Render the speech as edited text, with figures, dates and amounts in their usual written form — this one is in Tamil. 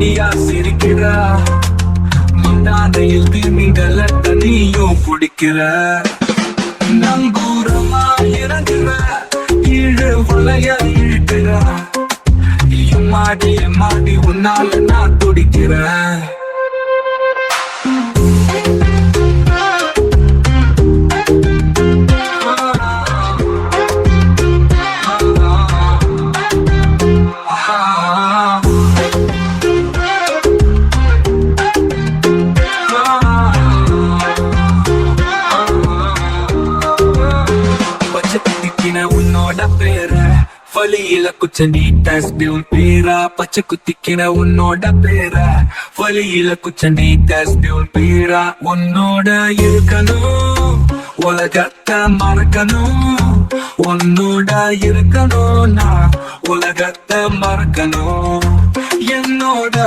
மடியா சிரிக்கிற, மண்டானையில் திருமிகள தனியும் பிடிக்கிற, நங்கூரமா இறங்குற, கீழே வளைய இழுக்கிற, மாடி மாடி உன்னால நான் துடிக்கிறேன். உன்னோட பேர வலியில குச்சண்டி டஸ்பின் பேரா, பச்சை குத்திக்கின உன்னோட பேர வலியில குச்சண்டி டஸ்பின் பேரா. உன்னோட இருக்கணும், உலகத்தை மறக்கணும், உன்னோட இருக்கணும், நான் உலகத்தை மறக்கணும். என்னோட